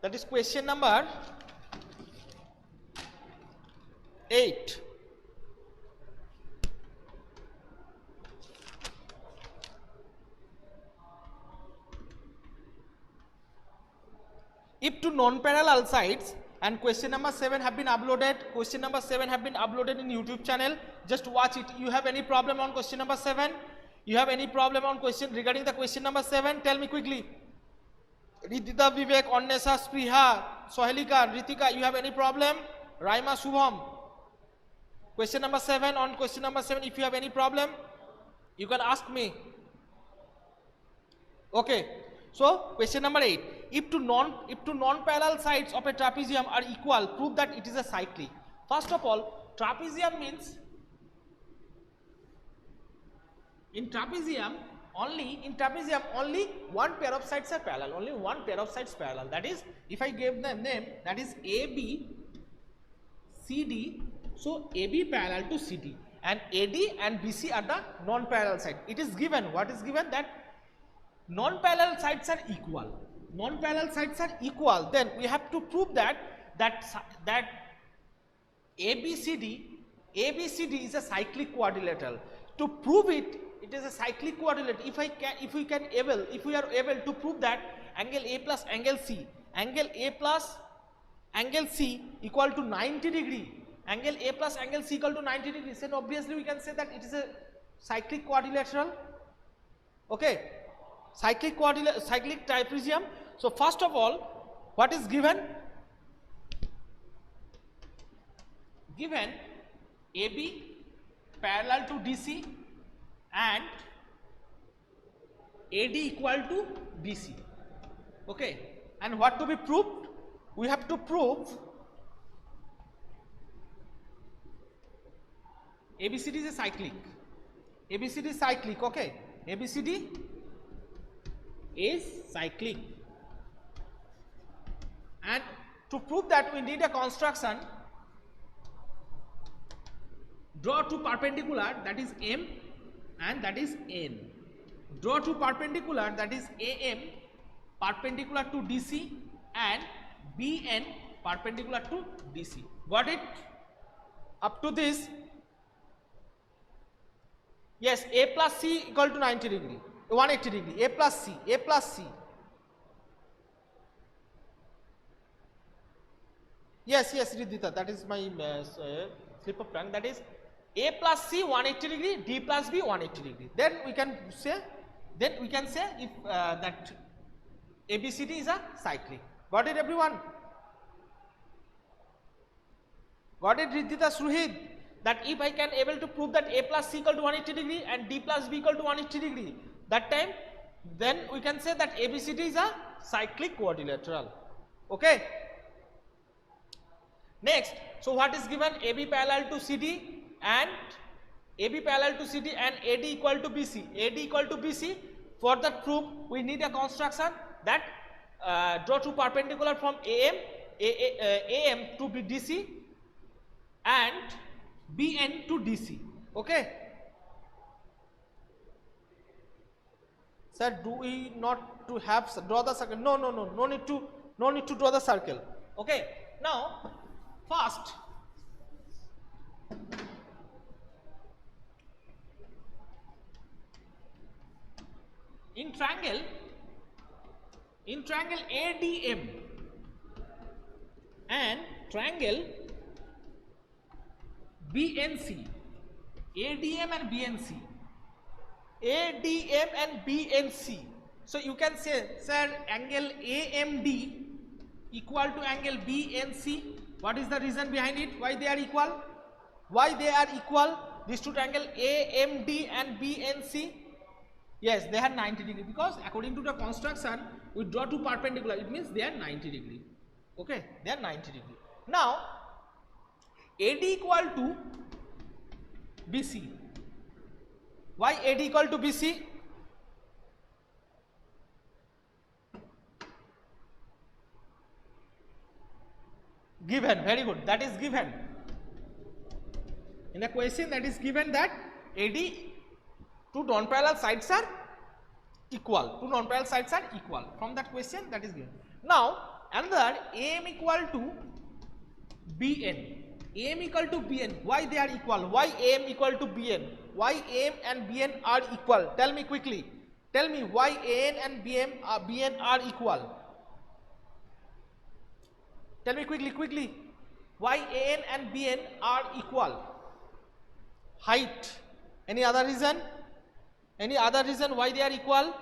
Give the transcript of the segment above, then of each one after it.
That is question number 8. If two non-parallel sides, and question number 7 have been uploaded, question number 7 have been uploaded in YouTube channel, just watch it. You have any problem on question number 7? You have any problem on question regarding the question number 7? Tell me quickly. Ridita, Vivek, Annesa, Spriha, Sohelika, Ritika, you have any problem? Raima, Shubham. Question number 7, on question number 7, if you have any problem, you can ask me. Okay. So question number 8. If two non-parallel sides of a trapezium are equal, prove that it is a cyclic. First of all, trapezium means in trapezium only one pair of sides are parallel. Only one pair of sides parallel. That is, if I gave them name, that is AB, CD. So AB parallel to CD, and AD and BC are the non-parallel side. It is given. What is given? That non-parallel sides are equal. Non-parallel sides are equal. Then we have to prove that ABCD is a cyclic quadrilateral. To prove it, it is a cyclic quadrilateral. If we are able to prove that angle A plus angle C equal to 90 degree, angle A plus angle C equal to 90 degrees, then obviously we can say that it is a cyclic quadrilateral. Okay. Cyclic trapezium. So first of all, what is given? Given AB parallel to DC and AD equal to BC. Okay. And what to be proved? We have to prove ABCD is a cyclic. ABCD is cyclic. Okay. ABCD is cyclic, and to prove that we need a construction. Draw two perpendicular, that is M and that is N. Draw two perpendicular, that is AM perpendicular to DC and BN perpendicular to DC. Got it? Up to this, yes, A plus C equal to 90 degree. 180 degree, A plus C. Yes, Ridita, that is my slip of tongue. That is A plus C 180 degree, D plus B 180 degree. Then we can say if that ABCD is a cyclic. Got it, everyone? Got it, Ridita, Suhid? That if I can able to prove that A plus C equal to 180 degree and D plus B equal to 180 degree, that time then we can say that ABCD is a cyclic quadrilateral. Okay. Next, so what is given? AB parallel to CD and AD equal to BC. For that proof, we need a construction that draw two perpendicular from AM to DC and BN to DC. Okay. Sir, do we not to have draw the circle? No need to draw the circle. Okay. Now, first, in triangle ADM and triangle BNC, ADM and BNC. So you can say, sir, angle AMD equal to angle BNC. What is the reason behind it? Why they are equal? These two triangle AMD and BNC. Yes, they are 90 degree, because according to the construction, we draw two perpendicular. It means they are 90 degree. Okay, they are 90 degree. Now, AD equal to BC. Why AD equal to BC? Given, very good. That is given. In the question, that is given that AD, two non-parallel sides are equal. From that question, that is given. Now, another AM equal to BN. AM equal to BN. Why they are equal? Why AM equal to BN? Why AM and BN are equal? Tell me quickly. Tell me why AN and BN are equal. Tell me quickly. Why AN and BN are equal? Height. Any other reason? Any other reason why they are equal?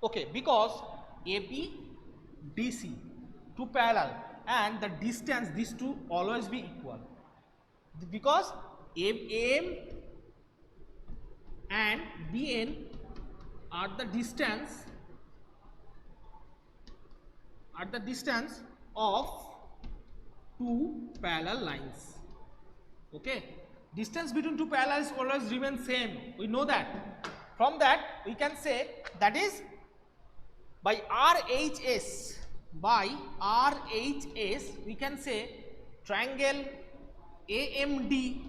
Okay, because AB, DC, two parallel, and the distance, these two always be equal. Because AM and BN are the distance of two parallel lines. Okay, distance between two parallels always remain same. We know that. From that we can say that is by RHS we can say triangle AMD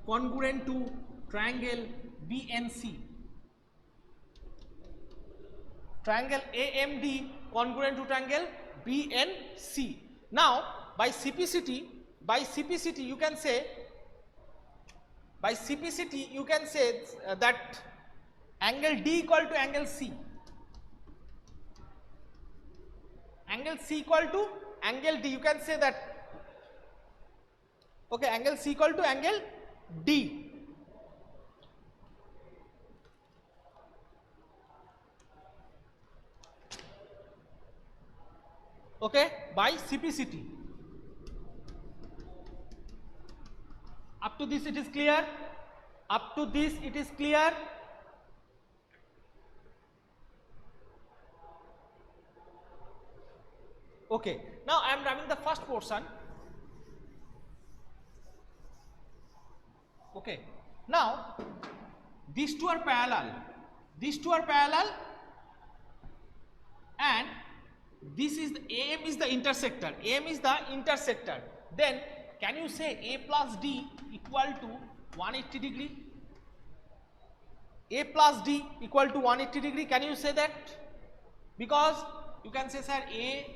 congruent to triangle BNC. Triangle AMD congruent to triangle BNC. Now by CPCT you can say that angle D equal to angle C. Angle C equal to angle D. You can say that. Okay, angle C equal to angle D. Okay, by CPCT. Up to this it is clear. Up to this it is clear. Okay, now I am running the first portion. Okay, now these two are parallel. And this is the AM is the intersector. Then can you say A plus D equal to 180 degree? A plus D equal to 180 degree. Can you say that? Because you can say, sir, A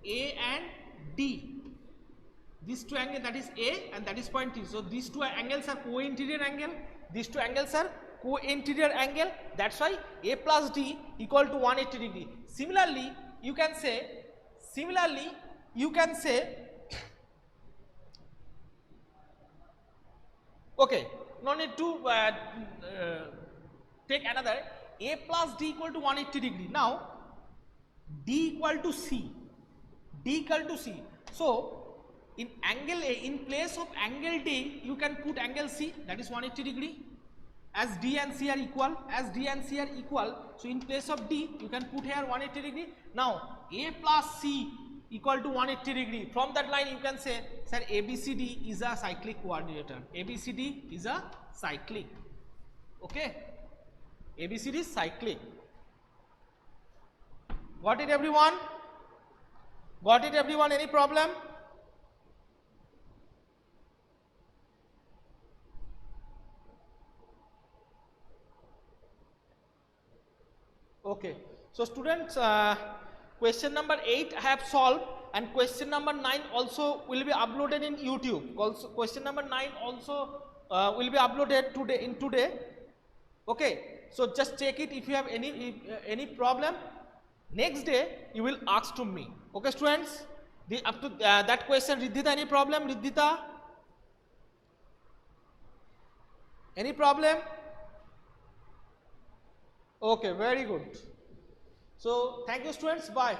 and D, these two angles, that is A and that is point T. So these two angles are co-interior angle. That's why A plus D equal to 180 degree. Similarly, you can say okay, no need to take another. A plus D equal to 180 degree. Now D equal to C. So in angle A, in place of angle D, you can put angle C, that is 180 degree. As D and C are equal, so in place of D, you can put here 180 degree. Now A plus C equal to 180 degree. From that line, you can say, sir, ABCD is a cyclic coordinator. ABCD is a cyclic. Okay, ABCD is cyclic. Got it, everyone? Any problem? Okay, so students, question number 8 I have solved, and question number 9 also will be uploaded in YouTube. Also, question number 9 also will be uploaded today. Okay, so just check it. If you have any problem, next day you will ask to me. Okay, students, up to that question, Riddhita, any problem? Riddhita, any problem? Okay, very good. So thank you, students. Bye.